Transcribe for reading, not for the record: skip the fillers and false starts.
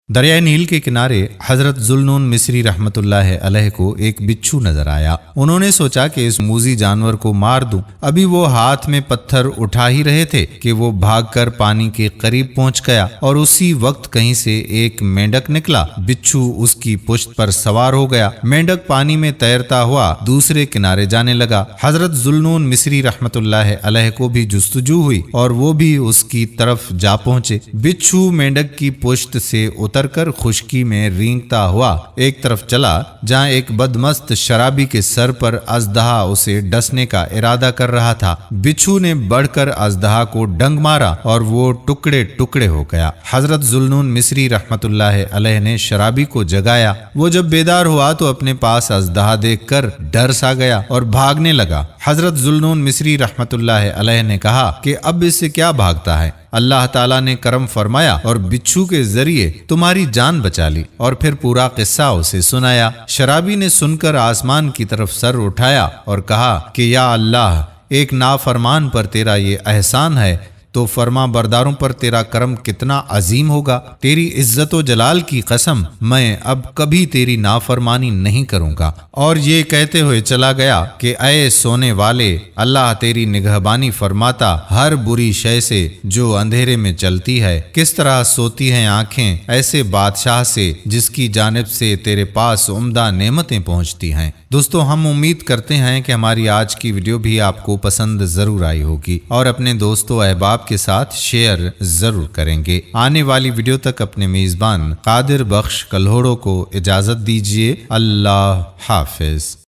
दरिया नील के किनारे हजरत जुल्नून मिस्री रहमतुल्लाह अलैह को एक बिच्छू नजर आया। उन्होंने सोचा कि इस मूजी जानवर को मार दूं। अभी वो हाथ में पत्थर उठा ही रहे थे कि वो भागकर पानी के करीब पहुंच गया और उसी वक्त कहीं से एक मेंढक निकला। बिच्छू उसकी पुश्त पर सवार हो गया। मेंढक पानी में तैरता हुआ दूसरे किनारे जाने लगा। हजरत जुल्नून मिस्री रहमतुल्लाह अलैह को भी जुस्तजू हुई और वो भी उसकी तरफ जा पहुंचे। बिच्छू मेंढक की पुश्त से कर खुशकी में रेंगता हुआ एक तरफ चला जहां एक बदमस्त शराबी के सर पर अजदहा उसे डसने का इरादा कर रहा था। बिच्छू ने बढ़कर अजदहा को डंग मारा और वो टुकड़े टुकड़े हो गया। हजरत जुल्नून मिस्री रहमतुल्लाह अलैह ने शराबी को जगाया। वो जब बेदार हुआ तो अपने पास अजदहा देखकर डर सा गया और भागने लगा। हजरत जुल्नून मिस्री रहमतुल्लाह अलैह ने कहा कि अब इससे क्या भागता है। अल्लाह ताला ने करम फरमाया और बिच्छू के जरिए तुम्हारी जान बचा ली। और फिर पूरा किस्सा उसे सुनाया। शराबी ने सुनकर आसमान की तरफ सर उठाया और कहा कि या अल्लाह, एक नाफरमान पर तेरा ये एहसान है तो फरमा बरदारों पर तेरा करम कितना अजीम होगा। तेरी इज्जत व जलाल की कसम, मैं अब कभी तेरी नाफरमानी नहीं करूंगा। और ये कहते हुए चला गया कि ऐ सोने वाले, अल्लाह तेरी निगहबानी फरमाता हर बुरी शय से जो अंधेरे में चलती है। किस तरह सोती हैं आंखें ऐसे बादशाह से जिसकी जानिब से तेरे पास उम्दा नेमतें पहुंचती हैं। दोस्तों, हम उम्मीद करते हैं कि हमारी आज की वीडियो भी आपको पसंद जरूर आई होगी और अपने दोस्तों अहबाब के साथ शेयर जरूर करेंगे। आने वाली वीडियो तक अपने मेजबान कादिर बख्श कल्होड़ो को इजाजत दीजिए। अल्लाह हाफिज।